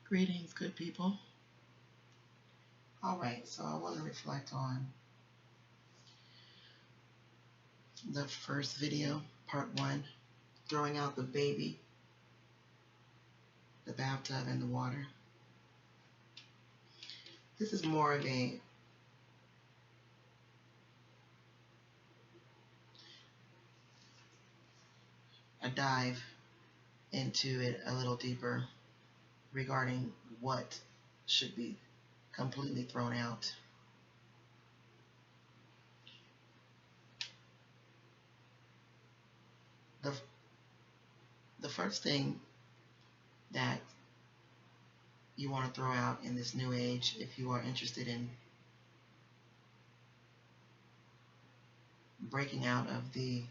Greetings, good people. All right, so I want to reflect on the first video, part one, throwing out the baby, the bathtub, and the water. This is more of a dive into it a little deeper regarding what should be completely thrown out. The, the first thing that you want to throw out in this new age, if you are interested in breaking out of the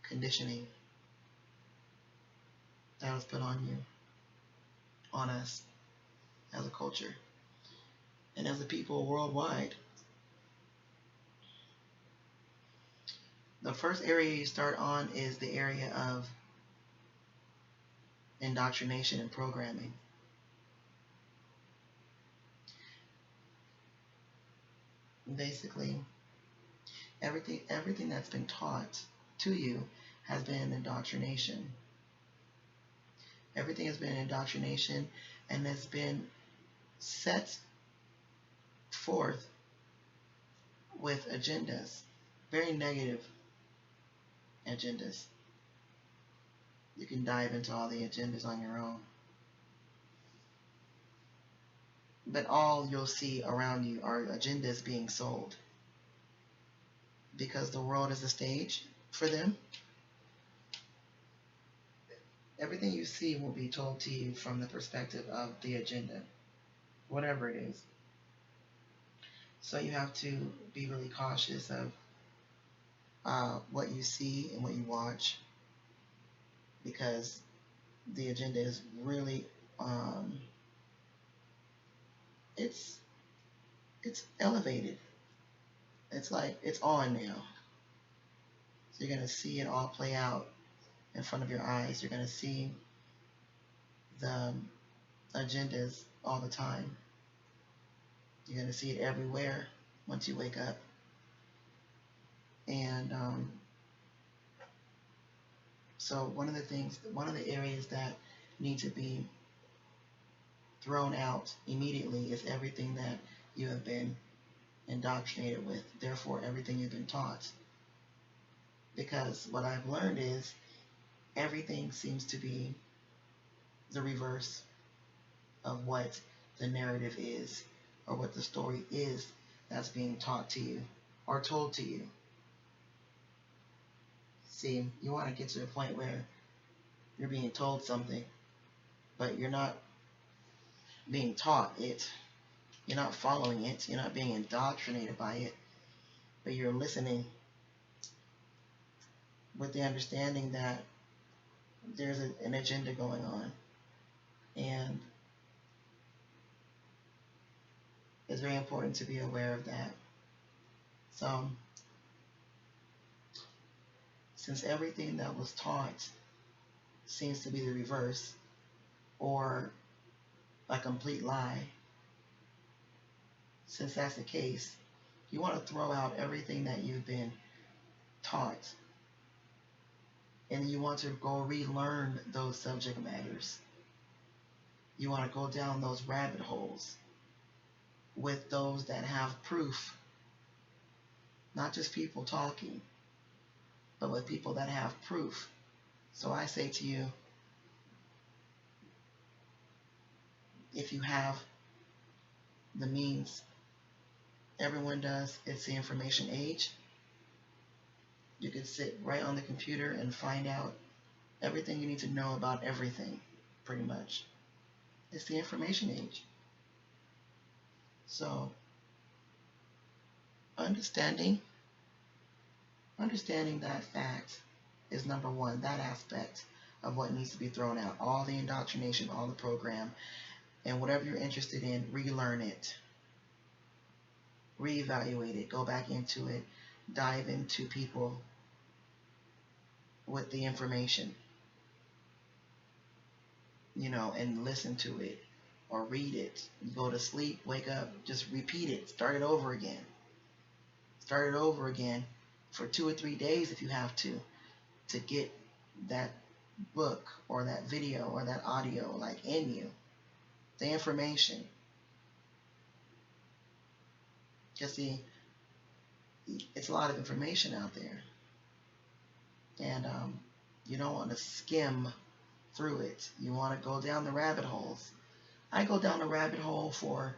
conditioning that was put on you, on us as a culture and as a people worldwide. The first area you start on is the area of indoctrination and programming. Basically, everything that's been taught to you has been indoctrination. Everything has been indoctrination and has been set forth with agendas, very negative agendas. You can dive into all the agendas on your own. But all you'll see around you are agendas being sold. Because the world is a stage for them, everything you see will be told to you from the perspective of the agenda, whatever it is. So you have to be really cautious of what you see and what you watch, because the agenda is really it's elevated. It's like it's on now. So you're gonna see it all play out in front of your eyes. You're gonna see the agendas all the time. You're gonna see it everywhere once you wake up. And so one of the areas that need to be thrown out immediately is everything that you have been indoctrinated with, therefore everything you've been taught. Because what I've learned is everything seems to be the reverse of what the narrative is or what the story is that's being taught to you or told to you. See, you want to get to a point where you're being told something, but you're not being taught it. You're not following it. You're not being indoctrinated by it, but you're listening with the understanding that there's an agenda going on. And it's very important to be aware of that. So, since everything that was taught seems to be the reverse or a complete lie, since that's the case, you want to throw out everything that you've been taught, and you want to go relearn those subject matters. You want to go down those rabbit holes with those that have proof, not just people talking, but with people that have proof. So I say to you, if you have the means, everyone does, it's the information age. You can sit right on the computer and find out everything you need to know about everything, pretty much. It's the information age. So, understanding that fact is number one, that aspect of what needs to be thrown out. All the indoctrination, all the program, and whatever you're interested in, relearn it, reevaluate it, go back into it, dive into people with the information, and listen to it or read it. You go to sleep, wake up, just repeat it. Start it over again. Start it over again for 2 or 3 days if you have to get that book or that video or that audio like in you. The information. Because see, it's a lot of information out there. And you don't want to skim through it. You want to go down the rabbit holes. I go down the rabbit hole for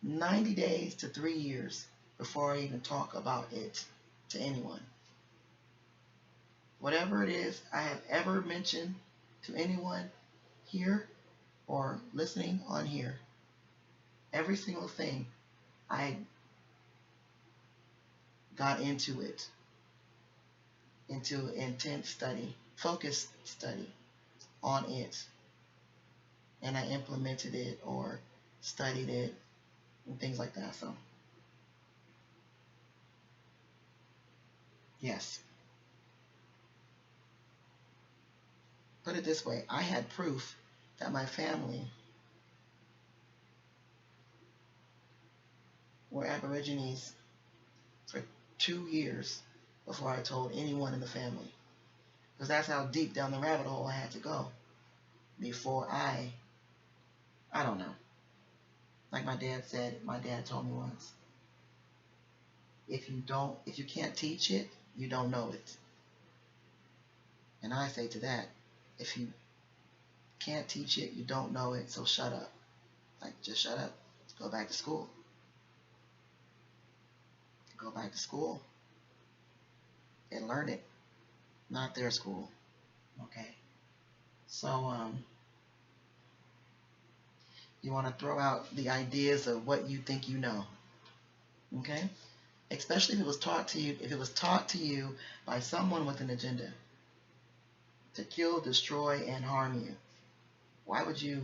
90 days to 3 years before I even talk about it to anyone. Whatever it is I have ever mentioned to anyone here or listening on here, every single thing, I got into it, into intense study, focused study on it, and I implemented it or studied it and things like that. So yes, put it this way, I had proof that my family were Aborigines for 2 years before I told anyone in the family, because that's how deep down the rabbit hole I had to go before I don't know. Like my dad said, my dad told me once, if you can't teach it, you don't know it. And I say to that, if you can't teach it, you don't know it, so shut up. Like, just shut up. Go back to school. Go back to school and learn it. Not their school. Okay? So, you want to throw out the ideas of what you think you know. Okay? Especially if it was taught to you by someone with an agenda to kill, destroy, and harm you. Why would you